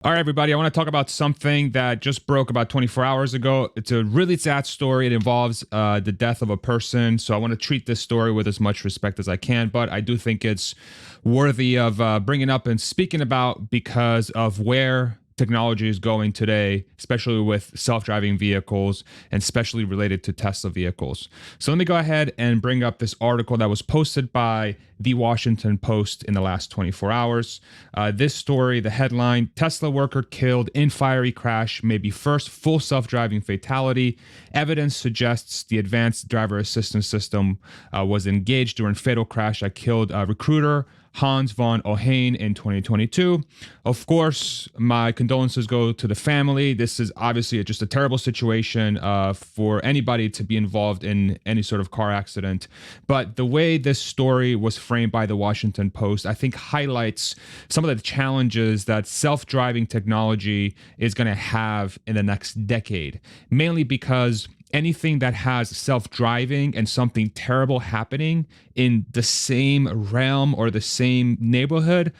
All right, everybody, I want to talk about something that just broke about 24 hours ago. It's a really sad story. It involves the death of a person. So I want to treat this story with as much respect as I can, but I do think it's worthy of bringing up and speaking about because of where technology is going today, especially with self-driving vehicles and especially related to Tesla vehicles. So let me go ahead and bring up this article that was posted by the Washington Post in the last 24 hours. This story, the headline, Tesla worker killed in fiery crash, may be first full self-driving fatality. Evidence suggests the advanced driver assistance system was engaged during fatal crash that killed a recruiter Hans von Ohane in 2022. Of course, my condolences go to the family. This is obviously just a terrible situation for anybody to be involved in any sort of car accident. But the way this story was framed by the Washington Post, I think highlights some of the challenges that self-driving technology is going to have in the next decade, mainly because anything that has self-driving and something terrible happening in the same realm or the same neighborhood,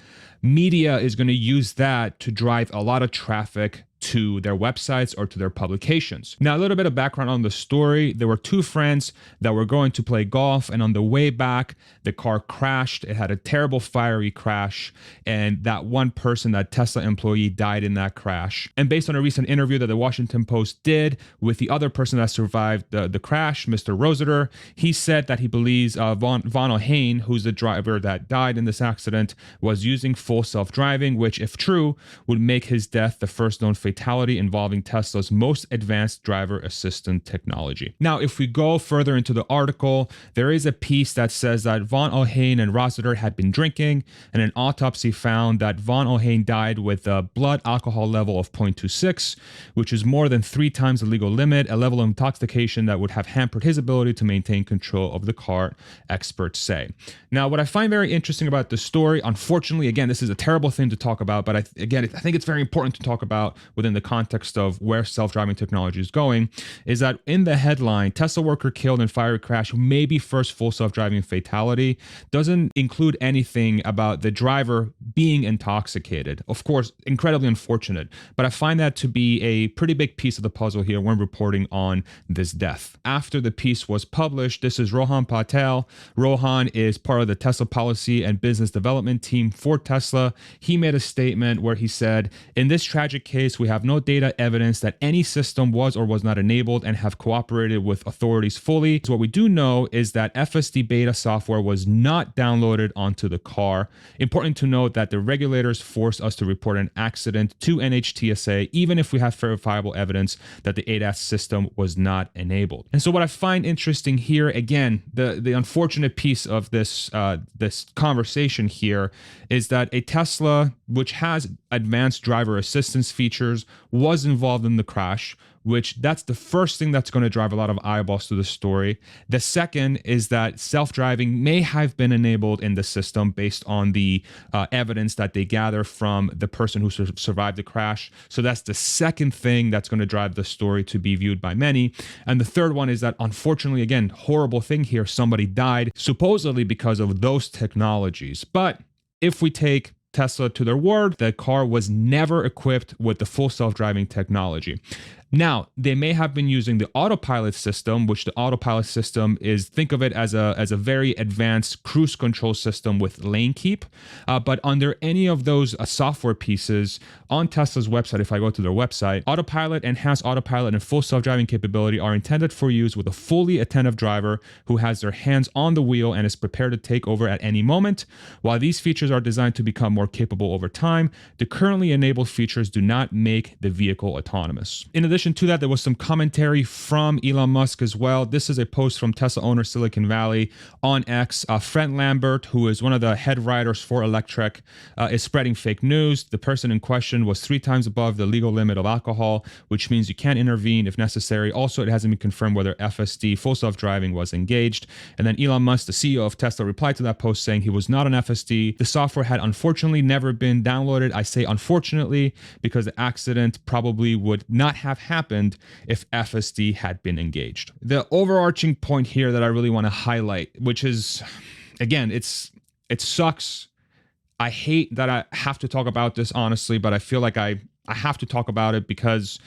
media is going to use that to drive a lot of traffic to their websites or to their publications. Now, a little bit of background on the story. There were two friends that were going to play golf, and on the way back, the car crashed. It had a terrible fiery crash, and that one person, that Tesla employee, died in that crash. And based on a recent interview that the Washington Post did with the other person that survived the crash, Mr. Rossiter, he said that he believes von Ohane, who's the driver that died in this accident, was using full self-driving, which, if true, would make his death the first known fatality involving Tesla's most advanced driver assistant technology. Now, if we go further into the article, there is a piece that says that von Ohane and Rossiter had been drinking, and an autopsy found that von Ohane died with a blood alcohol level of 0.26, which is more than 3 times the legal limit, a level of intoxication that would have hampered his ability to maintain control of the car, experts say. Now, what I find very interesting about the story, unfortunately, again, this is a terrible thing to talk about, but I think it's very important to talk about within the context of where self-driving technology is going, is that in the headline, Tesla worker killed in fiery crash, maybe first full self-driving fatality, doesn't include anything about the driver being intoxicated. Of course, incredibly unfortunate, but I find that to be a pretty big piece of the puzzle here when reporting on this death. After the piece was published, this is Rohan Patel. Rohan is part of the Tesla policy and business development team for Tesla. He made a statement where he said, in this tragic case, we have no data evidence that any system was or was not enabled and have cooperated with authorities fully. So what we do know is that FSD beta software was not downloaded onto the car. Important to note that the regulators forced us to report an accident to NHTSA, even if we have verifiable evidence that the ADAS system was not enabled. And so what I find interesting here, again, the unfortunate piece of this conversation here is that a Tesla, which has advanced driver assistance features, was involved in the crash, which that's the first thing that's going to drive a lot of eyeballs to the story. The second is that self-driving may have been enabled in the system based on the evidence that they gather from the person who survived the crash. So that's the second thing that's going to drive the story to be viewed by many. And the third one is that, unfortunately, again, horrible thing here, somebody died supposedly because of those technologies. But if we take Tesla to their word, the car was never equipped with the full self-driving technology. Now, they may have been using the autopilot system, which the autopilot system is, think of it as a very advanced cruise control system with lane keep. But under any of those software pieces on Tesla's website, if I go to their website, autopilot, enhanced autopilot, and full self-driving capability are intended for use with a fully attentive driver who has their hands on the wheel and is prepared to take over at any moment. While these features are designed to become more capable over time, the currently enabled features do not make the vehicle autonomous. In addition to that, there was some commentary from Elon Musk as well. This is a post from Tesla owner Silicon Valley on X. Fred Lambert, who is one of the head writers for Electrek, is spreading fake news. The person in question was 3 times above the legal limit of alcohol, which means you can intervene if necessary. Also, it hasn't been confirmed whether FSD, full self-driving, was engaged. And then Elon Musk, the CEO of Tesla, replied to that post saying he was not an FSD. The software had unfortunately never been downloaded. I say unfortunately because the accident probably would not have happened if FSD had been engaged. The overarching point here that I really want to highlight, which is, again, it sucks. I hate that I have to talk about this honestly, but I feel like I I have to talk about it because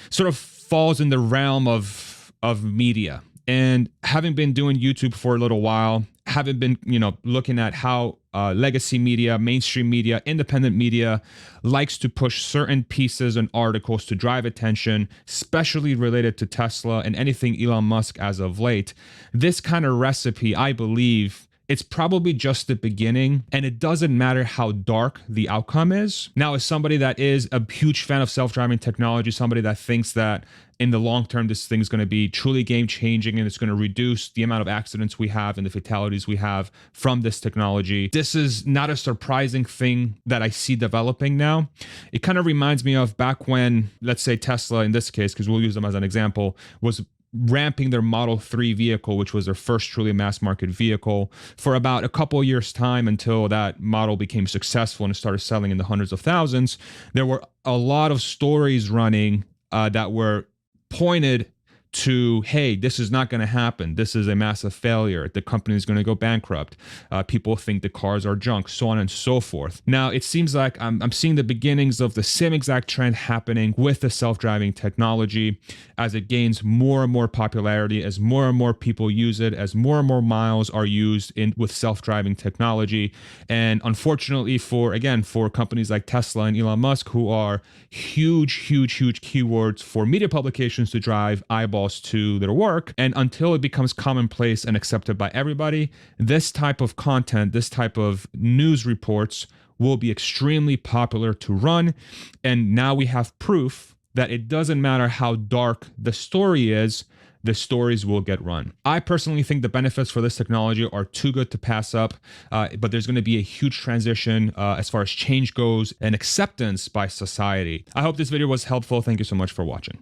it sort of falls in the realm of media. And having been doing YouTube for a little while, having been, looking at how legacy media, mainstream media, independent media likes to push certain pieces and articles to drive attention, especially related to Tesla and anything Elon Musk as of late. This kind of recipe, I believe, it's probably just the beginning, and it doesn't matter how dark the outcome is. Now, as somebody that is a huge fan of self-driving technology, somebody that thinks that in the long term, this thing is going to be truly game changing and it's going to reduce the amount of accidents we have and the fatalities we have from this technology. This is not a surprising thing that I see developing now. It kind of reminds me of back when, let's say Tesla in this case, because we'll use them as an example, was ramping their Model 3 vehicle, which was their first truly mass market vehicle, for about a couple of years' time until that model became successful and started selling in the hundreds of thousands. There were a lot of stories running that were pointed to, hey, this is not going to happen. This is a massive failure. The company is going to go bankrupt. People think the cars are junk, so on and so forth. Now, it seems like I'm seeing the beginnings of the same exact trend happening with the self-driving technology as it gains more and more popularity, as more and more people use it, as more and more miles are used with self-driving technology. And unfortunately for companies like Tesla and Elon Musk, who are huge keywords for media publications to drive eyeballs to their work, and until it becomes commonplace and accepted by everybody, this type of content, this type of news reports will be extremely popular to run. And now we have proof that it doesn't matter how dark the story is, the stories will get run. I personally think the benefits for this technology are too good to pass up, but there's going to be a huge transition as far as change goes and acceptance by society. I hope this video was helpful. Thank you so much for watching.